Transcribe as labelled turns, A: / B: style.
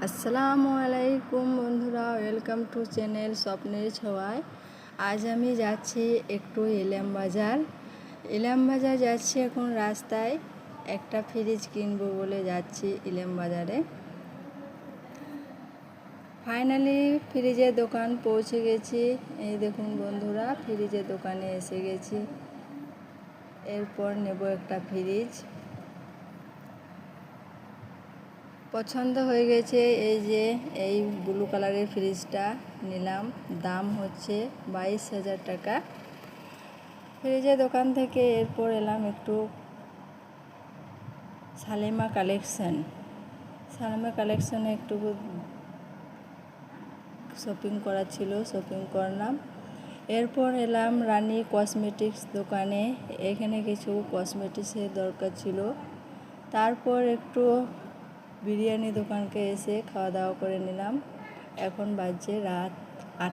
A: আসসালামু আলাইকুম বন্ধুরা, ওয়েলকাম টু চ্যানেল স্বপ্নের ছোঁয়ায়। আজ আমি যাচ্ছি একটু ইলাম বাজার যাচ্ছি। এখন রাস্তায় একটা ফ্রিজ কিনবো বলে যাচ্ছি ইলাম বাজারে। ফাইনালি ফ্রিজের দোকান পৌঁছে গেছি। এই দেখুন বন্ধুরা, ফ্রিজের দোকানে এসে গেছি। এরপর নেব একটা ফ্রিজ। পছন্দ হয়ে গেছে। এই ব্লু কালারের ফ্রিজটা নিলাম। দাম হচ্ছে 22,000 টাকা ফ্রিজের দোকান থেকে। এরপর এলাম একটু শালিমা কালেকশনে একটু শপিং করা ছিল, শপিং করলাম। এরপর এলাম রানী কসমেটিক্স দোকানে। এখানে কিছু কসমেটিক্সের দরকার ছিল। তারপর একটু বিরিয়ানি দোকানকে এসে খাওয়া দাওয়া করে নিলাম। এখন বাজছে রাত